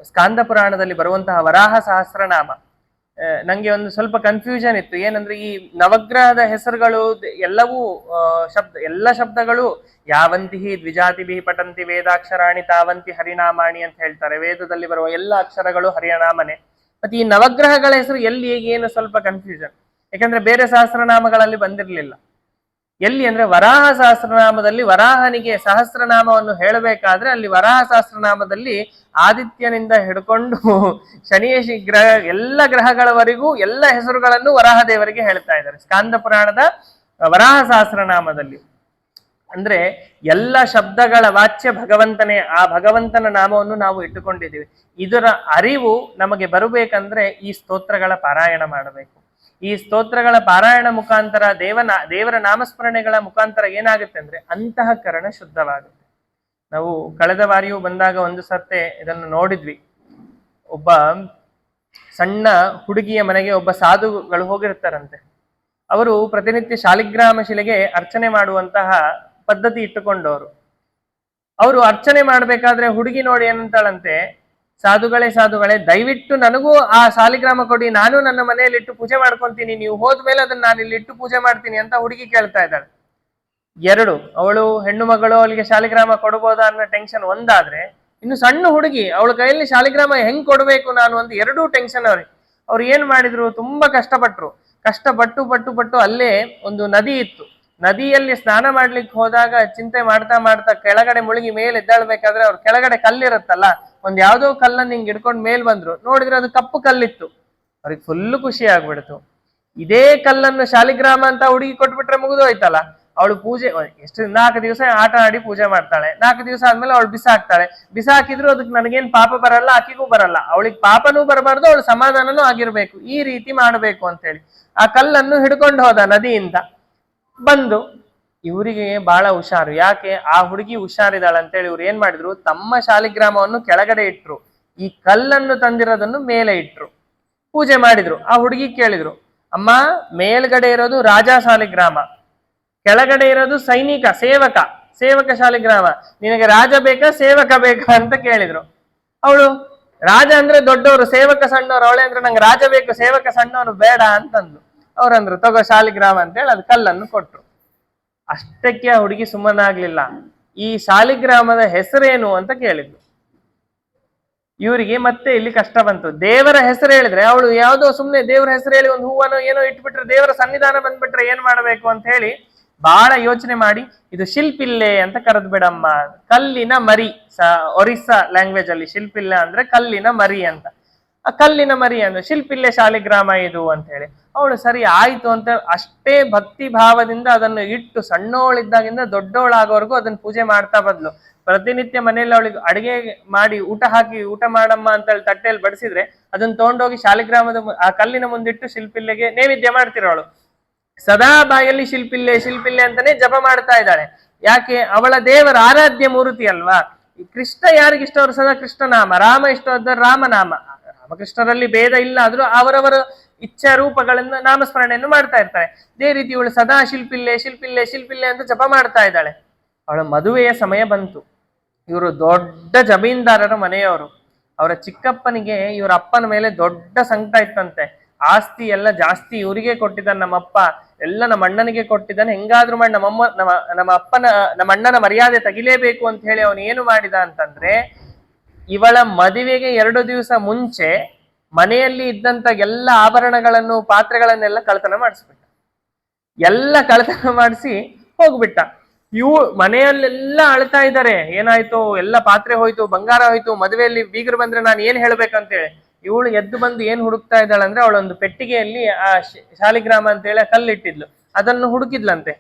ಸ್ಕಾಂದ ಪುರಾಣದಲ್ಲಿ ಬರುವಂತಹ ವರಾಹ ಸಹಸ್ರನಾಮ. ನಂಗೆ ಒಂದು ಸ್ವಲ್ಪ ಕನ್ಫ್ಯೂಷನ್ ಇತ್ತು. ಏನಂದ್ರೆ ಈ ನವಗ್ರಹದ ಹೆಸರುಗಳು ಎಲ್ಲವೂ ಎಲ್ಲ ಶಬ್ದಗಳು ಯಾವಂತಿ ದ್ವಿಜಾತಿಭಿ ಪಠಂತಿ ವೇದಾಕ್ಷರಾಣಿ ತಾವಂತಿ ಹರಿನಾಮಾಣಿ ಅಂತ ಹೇಳ್ತಾರೆ. ವೇದದಲ್ಲಿ ಬರುವ ಎಲ್ಲ ಅಕ್ಷರಗಳು ಹರಿನಾಮನೆ. ಮತ್ತೆ ಈ ನವಗ್ರಹಗಳ ಹೆಸರು ಎಲ್ಲಿ ಏನು ಸ್ವಲ್ಪ ಕನ್ಫ್ಯೂಷನ್. ಯಾಕಂದ್ರೆ ಬೇರೆ ಸಹಸ್ರನಾಮಗಳಲ್ಲಿ ಬಂದಿರಲಿಲ್ಲ. ಎಲ್ಲಿ ಅಂದ್ರೆ ವರಾಹ ಸಹಸ್ರನಾಮದಲ್ಲಿ ವರಾಹನಿಗೆ ಸಹಸ್ರನಾಮವನ್ನು ಹೇಳಬೇಕಾದ್ರೆ ಅಲ್ಲಿ ವರಾಹ ಸಹಸ್ರನಾಮದಲ್ಲಿ ಆದಿತ್ಯನಿಂದ ಹಿಡ್ಕೊಂಡು ಶನಿಯೇಶಿ ಗ್ರಹ ಎಲ್ಲ ಗ್ರಹಗಳವರೆಗೂ ಎಲ್ಲ ಹೆಸರುಗಳನ್ನು ವರಾಹ ದೇವರಿಗೆ ಹೇಳ್ತಾ ಇದ್ದಾರೆ ಸ್ಕಾಂದ ಪುರಾಣದ ವರಾಹ ಸಹಸ್ರನಾಮದಲ್ಲಿ. ಅಂದ್ರೆ ಎಲ್ಲ ಶಬ್ದಗಳ ವಾಚ್ಯ ಭಗವಂತನೇ. ಆ ಭಗವಂತನ ನಾಮವನ್ನು ನಾವು ಇಟ್ಟುಕೊಂಡಿದ್ದೀವಿ. ಇದರ ಅರಿವು ನಮಗೆ ಬರಬೇಕಂದ್ರೆ ಈ ಸ್ತೋತ್ರಗಳ ಪಾರಾಯಣ ಮಾಡಬೇಕು. ಈ ಸ್ತೋತ್ರಗಳ ಪಾರಾಯಣ ಮುಖಾಂತರ ದೇವರ ನಾಮಸ್ಮರಣೆಗಳ ಮುಖಾಂತರ ಏನಾಗುತ್ತೆ ಅಂದ್ರೆ ಅಂತಃಕರಣ ಶುದ್ಧವಾಗುತ್ತೆ. ನಾವು ಕಳೆದ ಬಾರಿಯೂ ಬಂದಾಗ ಒಂದು ಸರ್ತೆ ಇದನ್ನು ನೋಡಿದ್ವಿ. ಒಬ್ಬ ಸಣ್ಣ ಹುಡುಗಿಯ ಮನೆಗೆ ಒಬ್ಬ ಸಾಧುಗಳು ಹೋಗಿರ್ತಾರಂತೆ. ಅವರು ಪ್ರತಿನಿತ್ಯ ಶಾಲಿಗ್ರಾಮ ಶಿಲೆಗೆ ಅರ್ಚನೆ ಮಾಡುವಂತಹ ಪದ್ಧತಿ ಇಟ್ಟುಕೊಂಡವರು. ಅವರು ಅರ್ಚನೆ ಮಾಡ್ಬೇಕಾದ್ರೆ ಹುಡುಗಿ ನೋಡಿ ಏನಂತಾಳಂತೆ, ಸಾಧುಗಳೇ ದಯವಿಟ್ಟು ನನಗೂ ಆ ಶಾಲಿಗ್ರಾಮ ಕೊಡಿ, ನಾನು ನನ್ನ ಮನೆಯಲ್ಲಿ ಇಟ್ಟು ಪೂಜೆ ಮಾಡ್ಕೊಂತೀನಿ, ನೀವು ಹೋದ್ಮೇಲೆ ಅದನ್ನ ನಾನು ಇಲ್ಲಿ ಇಟ್ಟು ಪೂಜೆ ಮಾಡ್ತೀನಿ ಅಂತ ಹುಡುಗಿ ಕೇಳ್ತಾ ಇದ್ದಾಳೆ. ಎರಡು, ಅವಳು ಹೆಣ್ಣು ಮಗಳು, ಅವಳಿಗೆ ಶಾಲಿಗ್ರಾಮ ಕೊಡ್ಬೋದಾ ಅನ್ನೋ ಟೆನ್ಷನ್ ಒಂದಾದ್ರೆ, ಇನ್ನು ಸಣ್ಣ ಹುಡುಗಿ ಅವಳ ಕೈಯಲ್ಲಿ ಶಾಲಿಗ್ರಾಮ ಹೆಂಗ್ ಕೊಡ್ಬೇಕು ನಾನು ಅಂತ ಎರಡೂ ಟೆನ್ಷನ್ ಅವ್ರು ಏನ್ ಮಾಡಿದ್ರು, ತುಂಬಾ ಕಷ್ಟಪಟ್ಟು ಅಲ್ಲೇ ಒಂದು ನದಿ ಇತ್ತು. ನದಿಯಲ್ಲಿ ಸ್ನಾನ ಮಾಡ್ಲಿಕ್ಕೆ ಹೋದಾಗ ಚಿಂತೆ ಮಾಡ್ತಾ ಕೆಳಗಡೆ ಮುಳುಗಿ ಮೇಲೆ ಎದ್ದಾಳ್ಬೇಕಾದ್ರೆ ಅವ್ರ ಕೆಳಗಡೆ ಕಲ್ಲಿರುತ್ತಲ್ಲ, ಒಂದ್ ಯಾವ್ದೋ ಕಲ್ಲನ್ನು ಹಿಂಗ್ ಹಿಡ್ಕೊಂಡ್ ಮೇಲ್ ಬಂದ್ರು. ನೋಡಿದ್ರೆ ಅದು ಕಪ್ಪು ಕಲ್ಲಿತ್ತು. ಅವ್ರಿಗೆ ಫುಲ್ಲು ಖುಷಿ ಆಗ್ಬಿಡ್ತು. ಇದೇ ಕಲ್ಲನ್ನು ಶಾಲಿಗ್ರಾಮ ಅಂತ ಹುಡುಗಿ ಕೊಟ್ಬಿಟ್ರೆ ಮುಗಿದೋಯ್ತಲ್ಲ. ಅವಳು ಪೂಜೆ ಎಷ್ಟು 4 ದಿವಸ ಆಟ ಆಡಿ ಪೂಜೆ ಮಾಡ್ತಾಳೆ. 4 ದಿವಸ ಆದ್ಮೇಲೆ ಅವಳು ಬಿಸಾಕಿದ್ರು ಅದಕ್ಕೆ ನನಗೇನ್ ಪಾಪ ಬರಲ್ಲ, ಆಕಿಗೂ ಬರಲ್ಲ. ಅವಳಿಗೆ ಪಾಪನೂ ಬರಬಾರ್ದು, ಅವಳು ಸಮಾಧಾನನೂ ಆಗಿರ್ಬೇಕು. ಈ ರೀತಿ ಮಾಡ್ಬೇಕು ಅಂತ ಹೇಳಿ ಆ ಕಲ್ಲನ್ನು ಹಿಡ್ಕೊಂಡು ಹೋದ ನದಿಯಿಂದ ಬಂದು. ಇವರಿಗೆ ಬಹಳ ಹುಷಾರು. ಯಾಕೆ? ಆ ಹುಡುಗಿ ಹುಷಾರಿದಾಳ ಅಂತೇಳಿ ಇವ್ರು ಏನ್ ಮಾಡಿದ್ರು, ತಮ್ಮ ಶಾಲಿಗ್ರಾಮವನ್ನು ಕೆಳಗಡೆ ಇಟ್ರು, ಈ ಕಲ್ಲನ್ನು ತಂದಿರೋದನ್ನು ಮೇಲೆ ಇಟ್ರು, ಪೂಜೆ ಮಾಡಿದ್ರು. ಆ ಹುಡುಗಿ ಕೇಳಿದ್ರು, ಅಮ್ಮ ಮೇಲ್ಗಡೆ ಇರೋದು ರಾಜ ಶಾಲಿಗ್ರಾಮ, ಕೆಳಗಡೆ ಇರೋದು ಸೈನಿಕ ಸೇವಕ ಶಾಲಿಗ್ರಾಮ, ನಿನಗೆ ರಾಜ ಬೇಕಾ ಸೇವಕ ಬೇಕಾ ಅಂತ ಕೇಳಿದ್ರು. ಅವಳು ರಾಜ ಅಂದ್ರೆ ದೊಡ್ಡವರು, ಸೇವಕ ಸಣ್ಣವ್ರು. ಅವಳೆ ಅಂದ್ರೆ ನಂಗೆ ರಾಜ ಬೇಕು, ಸೇವಕ ಸಣ್ಣವನು ಬೇಡ ಅಂತಂದ್ಲು. ಅವ್ರಂದ್ರು ತಗೋ ಶಾಲಿಗ್ರಾಮ ಅಂತೇಳಿ ಅದು ಕಲ್ಲನ್ನು ಕೊಟ್ರು. ಅಷ್ಟಕ್ಕೆ ಆ ಹುಡುಗಿ ಸುಮ್ಮನಾಗ್ಲಿಲ್ಲ. ಈ ಶಾಲಿಗ್ರಾಮದ ಹೆಸರೇನು ಅಂತ ಕೇಳಿದ್ಲು. ಇವರಿಗೆ ಮತ್ತೆ ಇಲ್ಲಿ ಕಷ್ಟ ಬಂತು. ದೇವರ ಹೆಸರು ಹೇಳಿದ್ರೆ ಅವಳು ಯಾವ್ದೋ ಸುಮ್ನೆ ದೇವರ ಹೆಸರು ಹೇಳಿ ಒಂದು ಹೂವನೋ ಏನೋ ಇಟ್ಬಿಟ್ರೆ, ದೇವರ ಸನ್ನಿಧಾನ ಬಂದ್ಬಿಟ್ರೆ ಏನ್ ಮಾಡ್ಬೇಕು ಅಂತ ಹೇಳಿ ಬಹಳ ಯೋಚನೆ ಮಾಡಿ ಇದು ಶಿಲ್ಪಿಲ್ಲೆ ಅಂತ ಕರೆದು ಬಿಡಮ್ಮ, ಕಲ್ಲಿನ ಮರಿ. ಒರಿಸ್ಸಾ ಲ್ಯಾಂಗ್ವೇಜ್ ಅಲ್ಲಿ ಶಿಲ್ಪಿಲ್ಲೆ ಅಂದ್ರೆ ಕಲ್ಲಿನ ಮರಿ ಅಂತ. ಆ ಕಲ್ಲಿನ ಮರಿ ಅಂದ್ರೆ ಶಿಲ್ಪಿಲ್ಲೆ ಶಾಲಿಗ್ರಾಮ ಇದು ಅಂತ ಹೇಳಿ. ಅವಳು ಸರಿ ಆಯ್ತು ಅಂತ ಅಷ್ಟೇ ಭಕ್ತಿ ಭಾವದಿಂದ ಅದನ್ನು ಇಟ್ಟು ಸಣ್ಣವಳಿದ್ದಾಗಿಂದ ದೊಡ್ಡವಳಾಗೋವರೆಗೂ ಅದನ್ನ ಪೂಜೆ ಮಾಡ್ತಾ ಬದ್ಲು. ಪ್ರತಿನಿತ್ಯ ಮನೆಯಲ್ಲಿ ಅವಳಿಗೆ ಅಡಿಗೆ ಮಾಡಿ ಊಟ ಹಾಕಿ ಊಟ ಮಾಡಮ್ಮ ಅಂತ ಹೇಳಿ ತಟ್ಟೆಯಲ್ಲಿ ಬಡಿಸಿದ್ರೆ ಅದನ್ನ ತಗೊಂಡೋಗಿ ಶಾಲಿಗ್ರಾಮದ ಆ ಕಲ್ಲಿನ ಮುಂದಿಟ್ಟು ಶಿಲ್ಪಿಲ್ಲೆಗೆ ನೈವೇದ್ಯ ಮಾಡ್ತಿರೋಳು. ಸದಾ ಬಾಯಲ್ಲಿ ಶಿಲ್ಪಿಲ್ಲೆ ಶಿಲ್ಪಿಲ್ಲೆ ಅಂತಾನೆ ಜಪ ಮಾಡ್ತಾ ಇದ್ದಾಳೆ. ಯಾಕೆ? ಅವಳ ದೇವರ ಆರಾಧ್ಯ ಮೂರ್ತಿ ಅಲ್ವಾ. ಈ ಕೃಷ್ಣ ಯಾರಿಗಿಷ್ಟ ಅವರು ಸದಾ ಕೃಷ್ಣನಾಮ, ರಾಮ ಇಷ್ಟವಾದ ರಾಮನಾಮ. ರಾಮಕೃಷ್ಣರಲ್ಲಿ ಭೇದ ಇಲ್ಲ, ಆದ್ರೂ ಅವರವರ ಇಚ್ಛಾ ರೂಪಗಳಿಂದ ನಾಮಸ್ಮರಣೆಯನ್ನು ಮಾಡ್ತಾ ಇರ್ತಾರೆ. ಇದೇ ರೀತಿ ಇವಳು ಸದಾ ಶಿಲ್ಪಿಲ್ಲೆ ಶಿಲ್ಪಿಲ್ಲೆ ಶಿಲ್ಪಿಲ್ಲೆ ಅಂತ ಜಪ ಮಾಡ್ತಾ ಇದ್ದಾಳೆ. ಅವಳ ಮದುವೆಯ ಸಮಯ ಬಂತು. ಇವರು ದೊಡ್ಡ ಜಮೀನ್ದಾರರ ಮನೆಯವರು. ಅವರ ಚಿಕ್ಕಪ್ಪನಿಗೆ ಇವರ ಅಪ್ಪನ ಮೇಲೆ ದೊಡ್ಡ ಸಂಕಟ ಇತ್ತಂತೆ. ಆಸ್ತಿ ಎಲ್ಲ ಜಾಸ್ತಿ ಇವರಿಗೆ ಕೊಟ್ಟಿದ್ದಾನೆ ನಮ್ಮಪ್ಪ, ಎಲ್ಲ ನಮ್ಮ ಅಣ್ಣನಿಗೆ ಕೊಟ್ಟಿದ್ದಾನೆ. ಹೆಂಗಾದ್ರೂ ಮಾಡಿ ನಮ್ಮ ಅಣ್ಣನ ಮರ್ಯಾದೆ ತೆಗಿಲೇಬೇಕು ಅಂತ ಹೇಳಿ ಅವನು ಏನು ಮಾಡಿದ ಅಂತಂದ್ರೆ, ಇವಳ ಮದುವೆಗೆ 2 ದಿವಸ ಮುಂಚೆ ಮನೆಯಲ್ಲಿ ಇದ್ದಂತ ಎಲ್ಲ ಆಭರಣಗಳನ್ನು ಪಾತ್ರೆಗಳನ್ನೆಲ್ಲ ಕಳ್ತನ ಮಾಡಿಸ್ಬಿಟ್ಟ. ಎಲ್ಲ ಕಳ್ತನ ಮಾಡಿಸಿ ಹೋಗ್ಬಿಟ್ಟ. ಇವು ಮನೆಯಲ್ಲೆಲ್ಲ ಅಳ್ತಾ ಇದ್ದಾರೆ, ಏನಾಯ್ತು, ಎಲ್ಲ ಪಾತ್ರೆ ಹೋಯ್ತು, ಬಂಗಾರ ಹೋಯ್ತು, ಮದುವೆಯಲ್ಲಿ ಬೀಗರು ಬಂದ್ರೆ ನಾನು ಏನ್ ಹೇಳ್ಬೇಕಂತೇಳಿ. ಇವಳು ಎದ್ದು ಬಂದು ಏನ್ ಹುಡುಕ್ತಾ ಇದ್ದಾಳೆ ಅಂದ್ರೆ, ಅವಳೊಂದು ಪೆಟ್ಟಿಗೆಯಲ್ಲಿ ಆ ಶಾಲಿಗ್ರಾಮ ಅಂತೇಳಿ ಕಲ್ಲಿಟ್ಟಿದ್ಲು, ಅದನ್ನು ಹುಡುಕಿದ್ಲಂತೆ.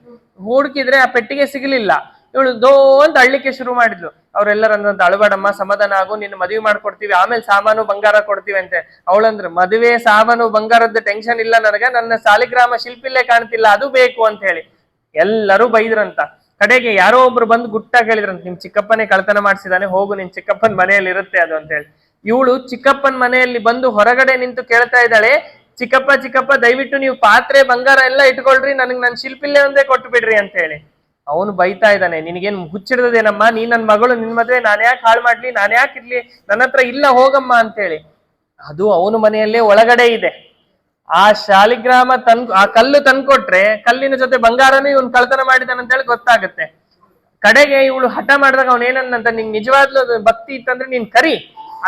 ಹುಡುಕಿದ್ರೆ ಆ ಪೆಟ್ಟಿಗೆ ಸಿಗಲಿಲ್ಲ. ಇವಳು ದೋ ಅಂತ ಅಳ್ಲಿಕ್ಕೆ ಶುರು ಮಾಡಿದ್ಲು. ಅವ್ರೆಲ್ಲರಂತ ಅಳಬೇಡಮ್ಮ, ಸಮಾಧಾನ ಆಗು, ನಿನ್ನ ಮದುವೆ ಮಾಡ್ಕೊಡ್ತೀವಿ, ಆಮೇಲೆ ಸಾಮಾನು ಬಂಗಾರ ಕೊಡ್ತೀವಿ ಅಂತೆ. ಅವಳಂದ್ರೆ ಮದುವೆ ಸಾಮಾನು ಬಂಗಾರದ ಟೆನ್ಷನ್ ಇಲ್ಲ ನನಗೆ, ನನ್ನ ಶಾಲಿಗ್ರಾಮ ಶಿಲ್ಪಿಲ್ಲೇ ಕಾಣ್ತಿಲ್ಲ, ಅದು ಬೇಕು ಅಂತ ಹೇಳಿ ಎಲ್ಲರೂ ಬೈದ್ರಂತ. ಕಡೆಗೆ ಯಾರೋ ಒಬ್ರು ಬಂದು ಗುಟ್ಟಾಗಿ ಹೇಳಿದ್ರಂತ, ನಿಮ್ ಚಿಕ್ಕಪ್ಪನೇ ಕಳ್ತನ ಮಾಡಿಸಿದಾನೆ, ಹೋಗು ನಿನ್ ಚಿಕ್ಕಪ್ಪನ ಮನೆಯಲ್ಲಿ ಇರುತ್ತೆ ಅದು ಅಂತ ಹೇಳಿ. ಇವಳು ಚಿಕ್ಕಪ್ಪನ ಮನೆಯಲ್ಲಿ ಬಂದು ಹೊರಗಡೆ ನಿಂತು ಕೇಳ್ತಾ ಇದ್ದಾಳೆ, ಚಿಕ್ಕಪ್ಪ ದಯವಿಟ್ಟು ನೀವು ಪಾತ್ರೆ ಬಂಗಾರ ಎಲ್ಲ ಇಟ್ಕೊಳ್ರಿ, ನನ್ ಶಿಲ್ಪಿಲ್ಲೇ ಒಂದೇ ಕೊಟ್ಟು ಬಿಡ್ರಿ ಅಂತ ಹೇಳಿ. ಅವನು ಬೈತಾ ಇದ್ದಾನೆ, ನಿನಗೇನ್ ಹುಚ್ಚಿಡ್ದೇನಮ್ಮ, ನೀ ನನ್ ಮಗಳು, ನಿನ್ ಮದ್ವೆ ನಾನು ಯಾಕೆ ಹಾಳು ಮಾಡ್ಲಿ, ನಾನು ಯಾಕೆ ಇರ್ಲಿ, ನನ್ನ ಹತ್ರ ಇಲ್ಲ, ಹೋಗಮ್ಮ ಅಂತ ಹೇಳಿ. ಅದು ಅವನ ಮನೆಯಲ್ಲೇ ಒಳಗಡೆ ಇದೆ. ಆ ಶಾಲಿಗ್ರಾಮ ಆ ಕಲ್ಲು ತಂದ್ಕೊಟ್ರೆ ಕಲ್ಲಿನ ಜೊತೆ ಬಂಗಾರನೇ ಇವನು ಕಳ್ತನ ಮಾಡಿದಾನಂತ ಹೇಳಿ ಗೊತ್ತಾಗುತ್ತೆ. ಕಡೆಗೆ ಇವಳು ಹಠ ಮಾಡಿದಾಗ ಅವನ್ ಏನನ್ನಂತ, ನಿಂಗೆ ನಿಜವಾಗ್ಲೂ ಭಕ್ತಿ ಇತ್ತಂದ್ರೆ ನೀನ್ ಕರಿ,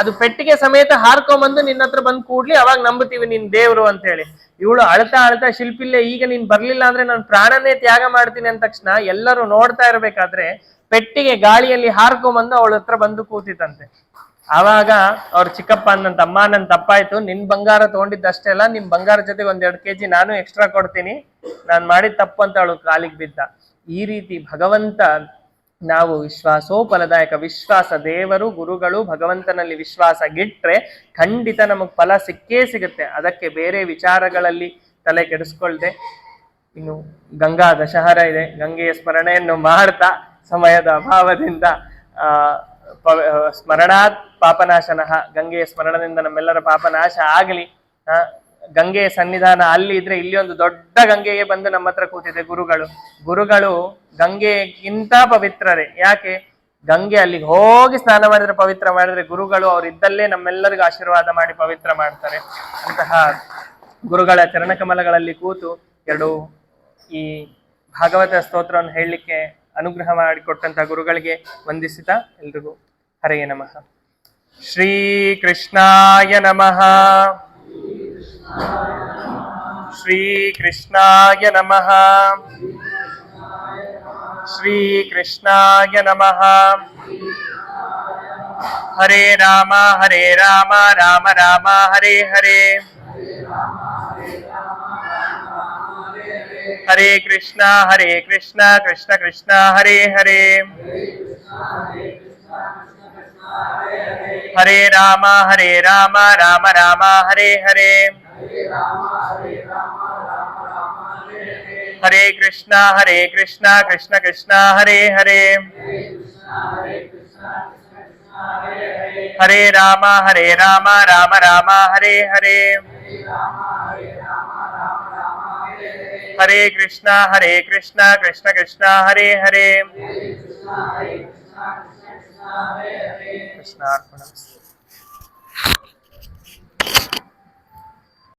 ಅದು ಪೆಟ್ಟಿಗೆ ಸಮೇತ ಹಾರ್ಕೊಂಬಂದು ನಿನ್ನ ಹತ್ರ ಬಂದು ಕೂಡ್ಲಿ, ಅವಾಗ ನಂಬುತ್ತೀವಿ ನಿನ್ ದೇವ್ರು ಅಂತ ಹೇಳಿ. ಇವಳು ಅಳ್ತಾ ಶಿಲ್ಪಿಲ್ಲೆ ಈಗ ನೀನ್ ಬರ್ಲಿಲ್ಲ ಅಂದ್ರೆ ನಾನು ಪ್ರಾಣನೇ ತ್ಯಾಗ ಮಾಡ್ತೀನಿ ಅಂದ ತಕ್ಷಣ ಎಲ್ಲರೂ ನೋಡ್ತಾ ಇರ್ಬೇಕಾದ್ರೆ ಪೆಟ್ಟಿಗೆ ಗಾಳಿಯಲ್ಲಿ ಹಾರ್ಕೊಂಬಂದು ಅವಳ ಹತ್ರ ಬಂದು ಕೂತಿತ್ತಂತೆ. ಆವಾಗ ಅವ್ರ ಚಿಕ್ಕಪ್ಪ ಅಂದಂತ, ಅಮ್ಮ ನನ್ ತಪ್ಪಾಯ್ತು, ನಿನ್ ಬಂಗಾರ ತಗೊಂಡಿದ್ದಷ್ಟೇ ಅಲ್ಲ, ನಿಮ್ ಬಂಗಾರ ಜೊತೆಗೆ 1-2 kg ನಾನು ಎಕ್ಸ್ಟ್ರಾ ಕೊಡ್ತೀನಿ, ನಾನ್ ಮಾಡಿದ ತಪ್ಪು ಅಂತ ಅವಳು ಕಾಲಿಗೆ ಬಿದ್ದ. ಈ ರೀತಿ ಭಗವಂತ, ನಾವು ವಿಶ್ವಾಸೋಫಲದಾಯಕ, ವಿಶ್ವಾಸ, ದೇವರು ಗುರುಗಳು ಭಗವಂತನಲ್ಲಿ ವಿಶ್ವಾಸ ಗಿಟ್ರೆ ಖಂಡಿತ ನಮಗ್ ಫಲ ಸಿಕ್ಕೇ ಸಿಗುತ್ತೆ. ಅದಕ್ಕೆ ಬೇರೆ ವಿಚಾರಗಳಲ್ಲಿ ತಲೆ ಕೆಡಿಸ್ಕೊಳ್ದೆ ಇನ್ನು ಗಂಗಾ ದಶಹರ ಇದೆ, ಗಂಗೆಯ ಸ್ಮರಣೆಯನ್ನು ಮಾಡ್ತಾ ಸಮಯದ ಅಭಾವದಿಂದ ಸ್ಮರಣಾತ್ ಪಾಪನಾಶನಃ, ಗಂಗೆಯ ಸ್ಮರಣದಿಂದ ನಮ್ಮೆಲ್ಲರ ಪಾಪನಾಶ ಆಗಲಿ. ಗಂಗೆಯ ಸನ್ನಿಧಾನ ಅಲ್ಲಿ ಇದ್ರೆ, ಇಲ್ಲಿ ಒಂದು ದೊಡ್ಡ ಗಂಗೆಗೆ ಬಂದು ನಮ್ಮ ಹತ್ರ ಕೂತಿದೆ ಗುರುಗಳು ಗಂಗೆಗಿಂತ ಪವಿತ್ರರೇ. ಯಾಕೆ? ಗಂಗೆ ಅಲ್ಲಿಗೆ ಹೋಗಿ ಸ್ನಾನ ಮಾಡಿದ್ರೆ ಪವಿತ್ರ ಮಾಡಿದ್ರೆ, ಗುರುಗಳು ಅವರಿದ್ದಲ್ಲೇ ನಮ್ಮೆಲ್ಲರಿಗೂ ಆಶೀರ್ವಾದ ಮಾಡಿ ಪವಿತ್ರ ಮಾಡ್ತಾರೆ. ಅಂತಹ ಗುರುಗಳ ಚರಣಕಮಲಗಳಲ್ಲಿ ಕೂತು ಈ ಭಾಗವತ ಸ್ತೋತ್ರವನ್ನು ಹೇಳಲಿಕ್ಕೆ ಅನುಗ್ರಹ ಮಾಡಿಕೊಟ್ಟಂತಹ ಗುರುಗಳಿಗೆ ವಂದಿಸುತ್ತಾ ಎಲ್ರಿಗೂ ಹರೇ ನಮಃ. ಶ್ರೀ ಕೃಷ್ಣಾಯ ನಮಃ. ಶ್ರೀ ಕೃಷ್ಣಾಯ ನಮಃ. ಶ್ರೀ ಕೃಷ್ಣಾಯ ನಮಃ. ಹರೇ ರಾಮ ರಾಮ ರಾಮ ಹರೇ ಹರೇ, ಹರೇ ಕೃಷ್ಣ ಕೃಷ್ಣ ಕೃಷ್ಣ ಹರೇ ಹರೇ, ಹರೇ ರಾಮ ರಾಮ ರಾಮ ಹರೇ ಹರೇ, ಹರೇ ಕೃಷ್ಣ ಕೃಷ್ಣ ಕೃಷ್ಣ ಹರೇ ಹರೇ, ಹರೇ ರಾಮ ರಾಮ ರಾಮ ಹರೇ ಹರೇ, ಹರೇ ಕೃಷ್ಣ ಕೃಷ್ಣ ಕೃಷ್ಣ ಹರೇ ಹರೇ. ಕೃಷ್ಣಾರ್ಪಣ.